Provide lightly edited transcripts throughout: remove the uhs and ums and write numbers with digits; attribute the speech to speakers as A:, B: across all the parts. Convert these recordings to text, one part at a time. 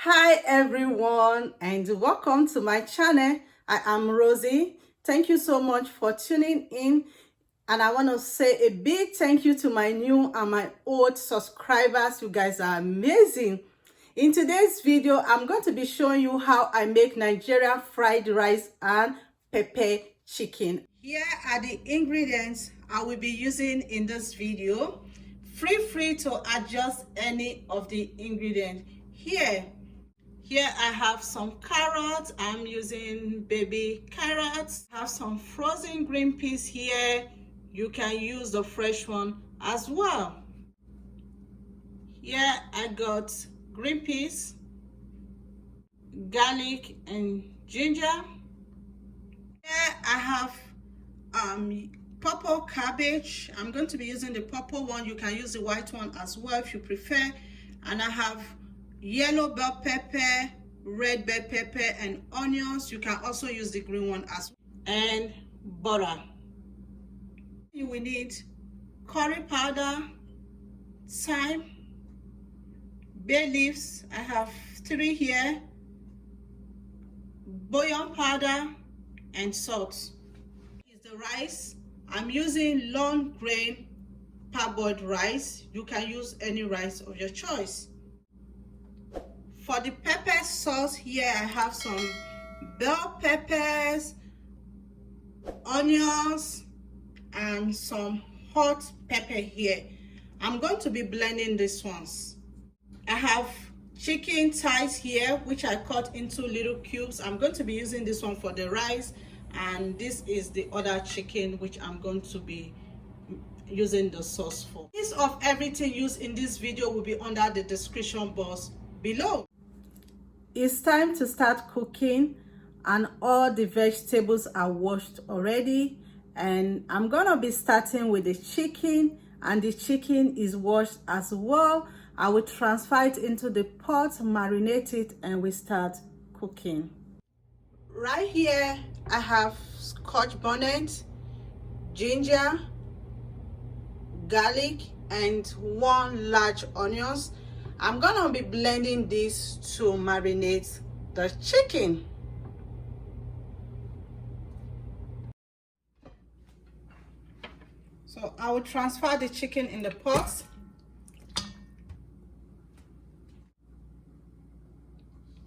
A: Hi everyone and welcome to my channel. I am Rosie. Thank you so much for tuning in, and I want to say a big thank you to my new and my old subscribers. You guys are amazing. In today's video, I'm going to be showing you how I make Nigerian fried rice and pepper chicken. Here are the ingredients I will be using in this video. Feel free to adjust any of the ingredients. Here I have some carrots. I'm using baby carrots. I have some frozen green peas here. You can use the fresh one as well. Here I got green peas, garlic and ginger. Here I have purple cabbage. I'm going to be using the purple one. You can use the white one as well if you prefer. And I have yellow bell pepper, red bell pepper, and onions. You can also use the green one as well. And butter. You will need curry powder, thyme, bay leaves. I have 3 here, bouillon powder, and salt. Is the rice. I'm using long grain parboiled rice. You can use any rice of your choice. For the pepper sauce, here I have some bell peppers, onions, and some hot pepper here. I'm going to be blending these ones. I have chicken thighs here, which I cut into little cubes. I'm going to be using this one for the rice, and this is the other chicken which I'm going to be using the sauce for. List of everything used in this video will be under the description box below. It's time to start cooking, and all the vegetables are washed already, and I'm gonna be starting with the chicken, and the chicken is washed as well. I will transfer it into the pot, marinate it, and we start cooking. Right here I have scotch bonnet, ginger, garlic, and 1 large onions. I'm gonna be blending this to marinate the chicken. So I will transfer the chicken in the pot.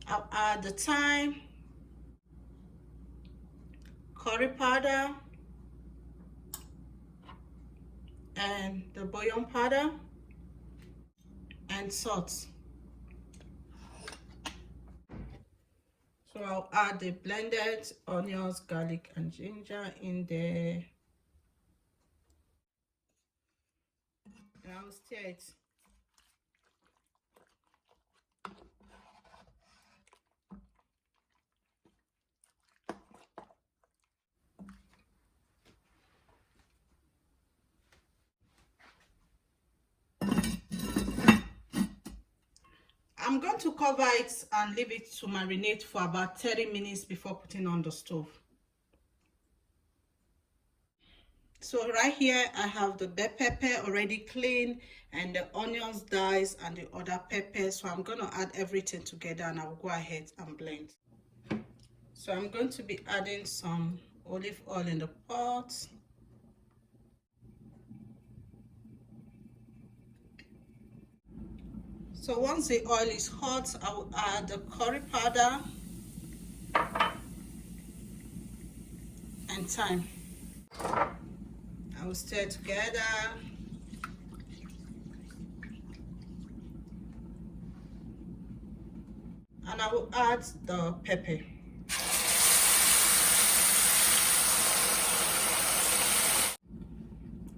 A: I'll add the thyme, curry powder, and the bouillon powder, and salt. So I'll add the blended onions, garlic, and ginger in there, and I'll stir it. I'm going to cover it and leave it to marinate for about 30 minutes before putting on the stove. So right here I have the bell pepper already clean, and the onions diced, and the other peppers. So I'm going to add everything together, and I'll go ahead and blend. So I'm going to be adding some olive oil in the pot. So once the oil is hot, I will add the curry powder and thyme. I will stir together. And I will add the pepper.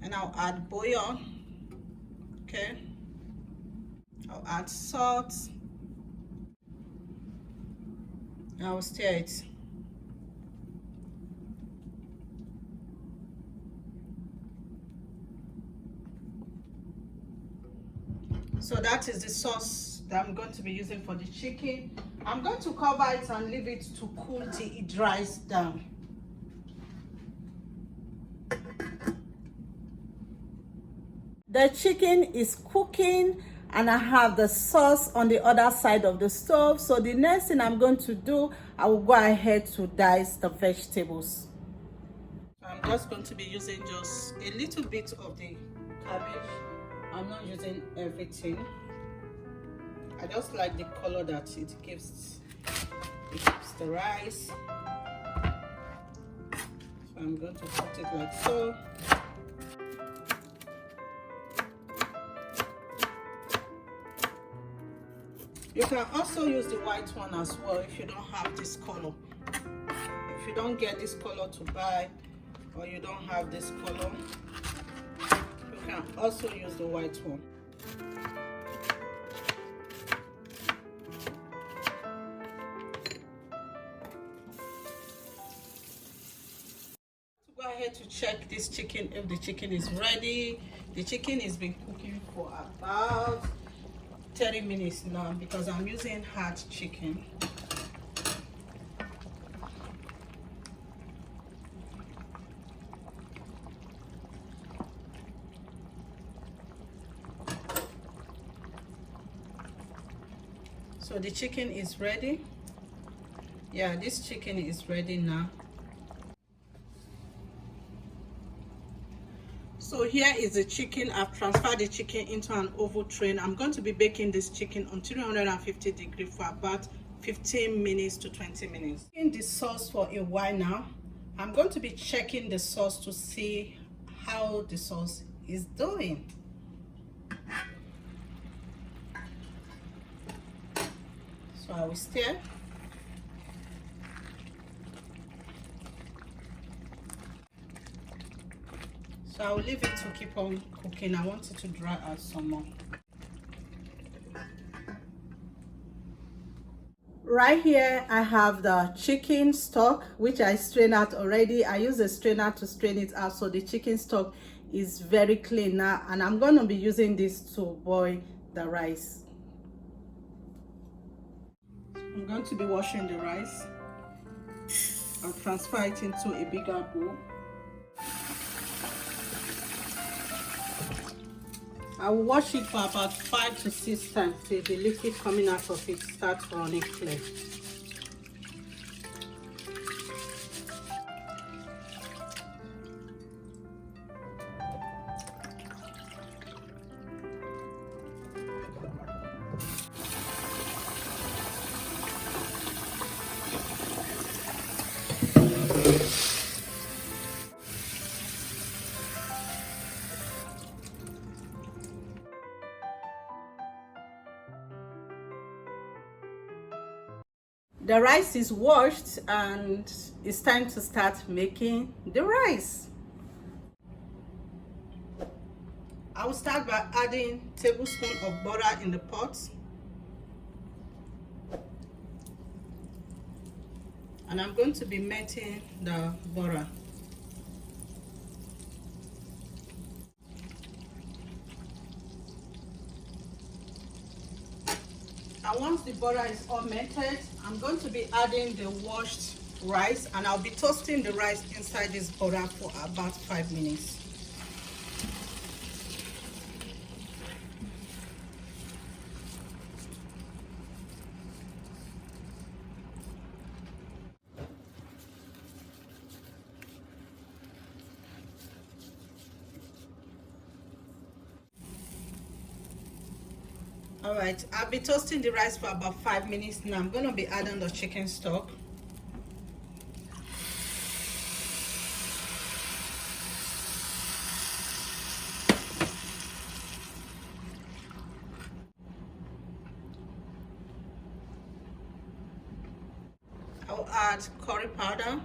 A: And I'll add bouillon. Okay. I'll add salt. And I will stir it. So that is the sauce that I'm going to be using for the chicken. I'm going to cover it and leave it to cool till it dries down. The chicken is cooking. and I have the sauce on the other side of the stove. So the next thing I'm going to do, I will go ahead to dice the vegetables. I'm just going to be using just a little bit of the cabbage. I'm not using everything. I just like the color that it gives the rice. So I'm going to put it like so. You can also use the white one as well if you don't have this color. If you don't get this color to buy, or you don't have this color, you can also use the white one. Go ahead to check this chicken if the chicken is ready. The chicken has been cooking for about 30 minutes now because I'm using hard chicken. So the chicken is ready. Yeah, this chicken is ready now. So here is the chicken. I've transferred the chicken into an oven tray. I'm going to be baking this chicken on 350 degrees for about 15 minutes to 20 minutes. In the sauce for a while now, I'm going to be checking the sauce to see how the sauce is doing. So I will stir. So I will leave it to keep on cooking. I want it to dry out some more. Right here I have the chicken stock, which I strained out already. I use a strainer to strain it out, so the chicken stock is very clean now, and I'm going to be using this to boil the rice. I'm going to be washing the rice. I'll transfer it into a bigger bowl. I will wash it for about 5 to 6 times till the liquid coming out of it starts running clear. The rice is washed and it's time to start making the rice. I will start by adding a tablespoon of butter in the pot. And I'm going to be melting the butter. And once the butter is all melted, I'm going to be adding the washed rice, and I'll be toasting the rice inside this butter for about 5 minutes. All right, I'll be toasting the rice for about 5 minutes now. I'm going to be adding the chicken stock. I'll add curry powder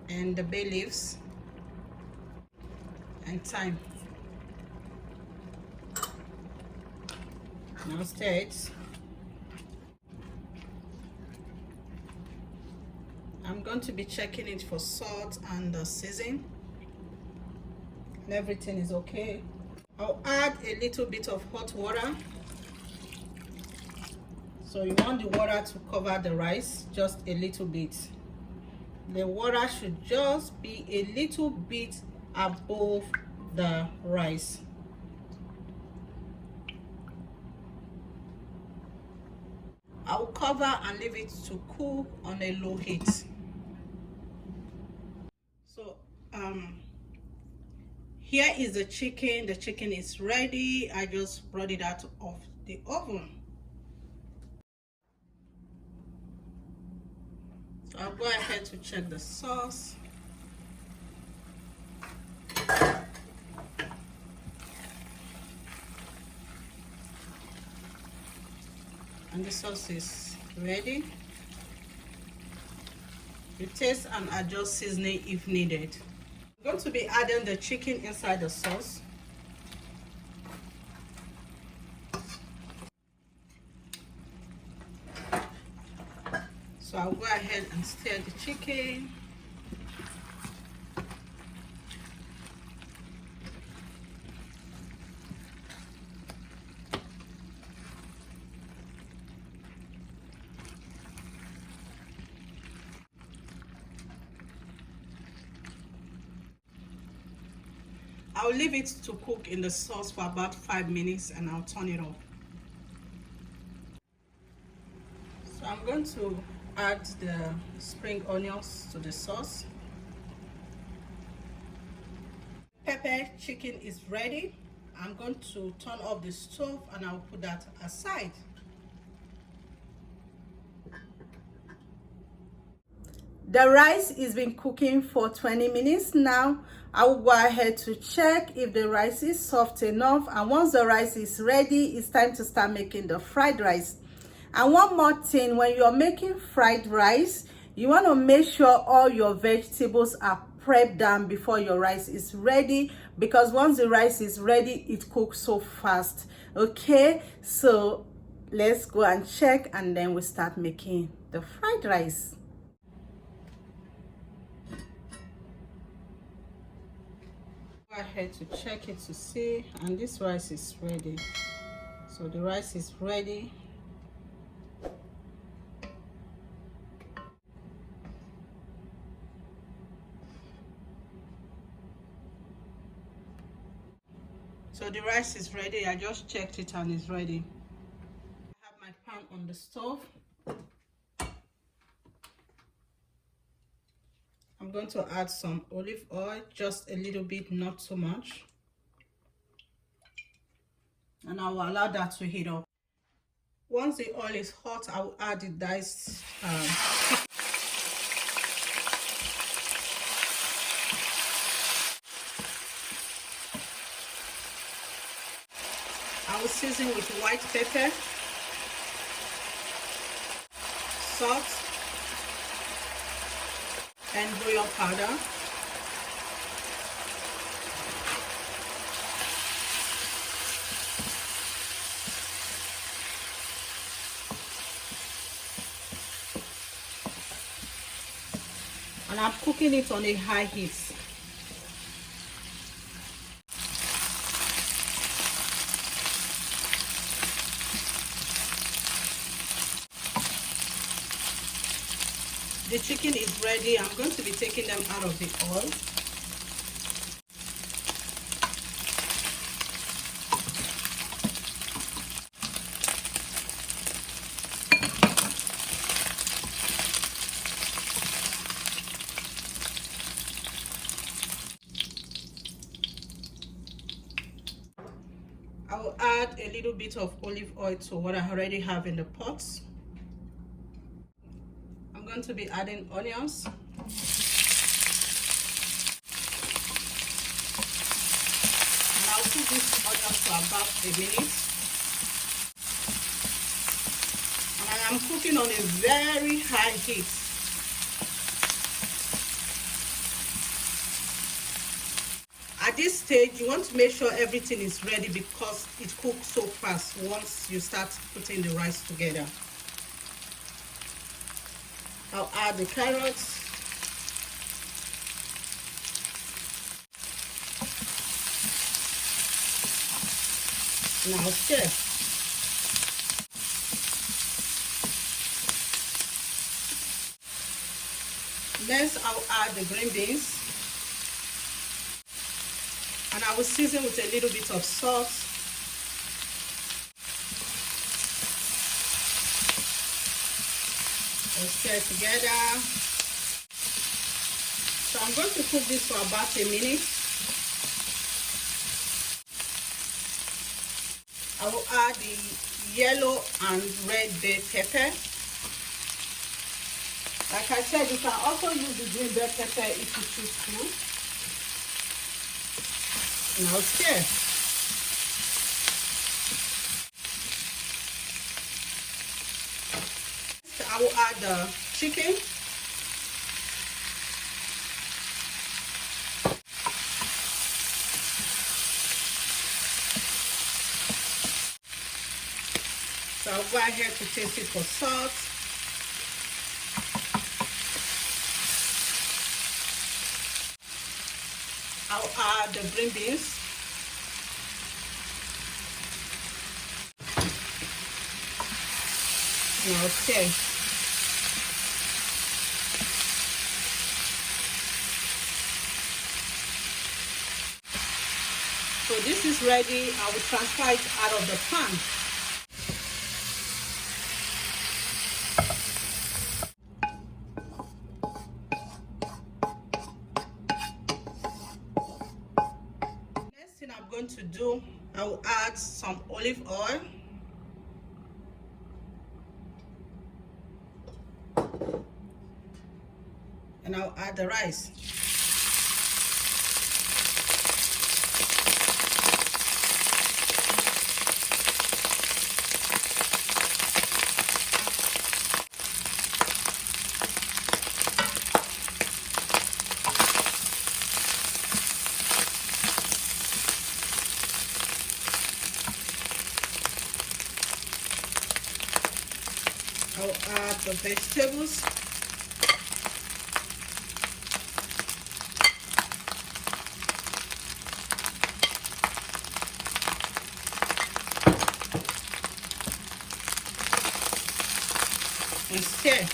A: and the bay leaves and thyme. Now stir it. I'm going to be checking it for salt and seasoning, and everything is okay. I'll add a little bit of hot water. So you want the water to cover the rice, just a little bit. The water should just be a little bit above the rice. I'll cover and leave it to cool on a low heat. So here is the chicken. The chicken is ready. I just brought it out of the oven. So I'll go ahead to check the sauce. And the sauce is ready. You taste and adjust seasoning if needed. I'm going to be adding the chicken inside the sauce. So I'll go ahead and stir the chicken. I'll leave it to cook in the sauce for about 5 minutes and I'll turn it off. So I'm going to add the spring onions to the sauce. Pepper chicken is ready. I'm going to turn off the stove and I'll put that aside. The rice is been cooking for 20 minutes now. I will go ahead to check if the rice is soft enough, and once the rice is ready, it's time to start making the fried rice. And one more thing, when you're making fried rice, you want to make sure all your vegetables are prepped down before your rice is ready, because once the rice is ready, it cooks so fast. Okay, so let's go and check and then we start making the fried rice. Go ahead to check it to see, and this rice is ready. So the rice is ready. So the rice is ready. I just checked it and it's ready. I have my pan on the stove. I'm going to add some olive oil, just a little bit, not too much. And I will allow that to heat up. Once the oil is hot, I will add the diced I will season with white pepper, salt, and bouillon powder. And I'm cooking it on a high heat. The chicken is ready. I'm going to be taking them out of the oil. I will add a little bit of olive oil to what I already have in the pots. I'm going to be adding onions. And I'll cook this onion for about a minute. And I am cooking on a very high heat. At this stage, you want to make sure everything is ready because it cooks so fast once you start putting the rice together. I'll add the carrots. Now stir. Next, I'll add the green beans. And I will season with a little bit of salt. And stir together. So I'm going to cook this for about a minute. I will add the yellow and red bell pepper. Like I said, you can also use the green bell pepper if you choose to. And I'll stir. So I will add the chicken. So I'll go ahead to taste it for salt. I'll add the green beans. And I'll stir. So this is ready. I will transfer it out of the pan. Next thing I'm going to do, I will add some olive oil. And I'll add the rice. I'll add the vegetables. And stir.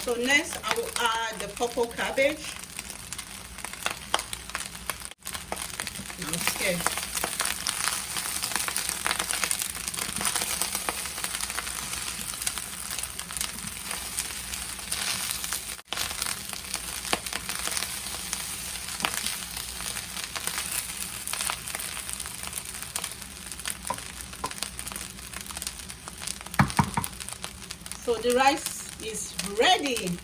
A: So next I will add the purple cabbage. Now stir. So the rice is ready.